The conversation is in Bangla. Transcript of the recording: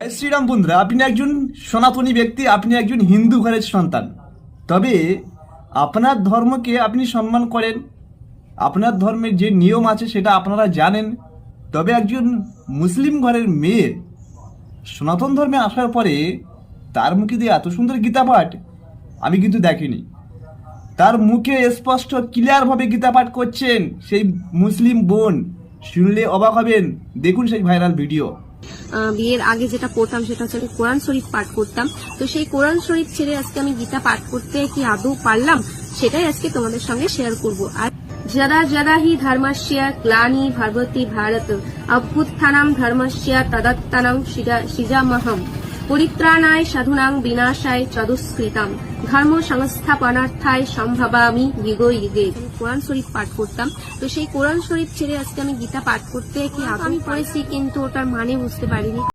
জয় শ্রীরাম বন্ধুরা, আপনি একজন সনাতনী ব্যক্তি, আপনি একজন হিন্দু ঘরের সন্তান। তবে আপনার ধর্মকে আপনি সম্মান করেন, আপনার ধর্মের যে নিয়ম আছে সেটা আপনারা জানেন। তবে একজন মুসলিম ঘরের মেয়ে সনাতন ধর্মে আসার পরে তার মুখে দিয়ে এত সুন্দর গীতা পাঠ আমি কিন্তু দেখিনি। তার মুখে স্পষ্ট ক্লিয়ারভাবে গীতা পাঠ করছেন সেই মুসলিম বোন, শুনলে অবাক হবেন। দেখুন সেই ভাইরাল ভিডিও। বিয়ের আগে যেটা পড়তাম সেটা হচ্ছে আমি কোরআন শরীফ পাঠ করতাম। তো সেই কোরআন শরীফ ছেড়ে আজকে আমি গীতা পাঠ করতে কি আদৌ পারলাম, সেটাই আজকে তোমাদের সঙ্গে শেয়ার করব। আর যদা যদা হি ধর্মস্য গ্লানি ভবতি ভারত অভ্যুত্থানম ধর্মস্য তদাত্তানং সৃজামহম পরিত্রাণায় সাধুনাং বিনাশায় চদুষ্কৃতাম ধর্ম সংস্থাপনার্থায় সম্ভবামি যুগে যুগে। কোরআন শরীফ পাঠ করতাম। তো সেই কোরআন শরীফ ছেড়ে আজকে আমি গীতা পাঠ করতে কি আদৌ পড়েছি, কিন্তু ওটার মানে বুঝতে পারিনি।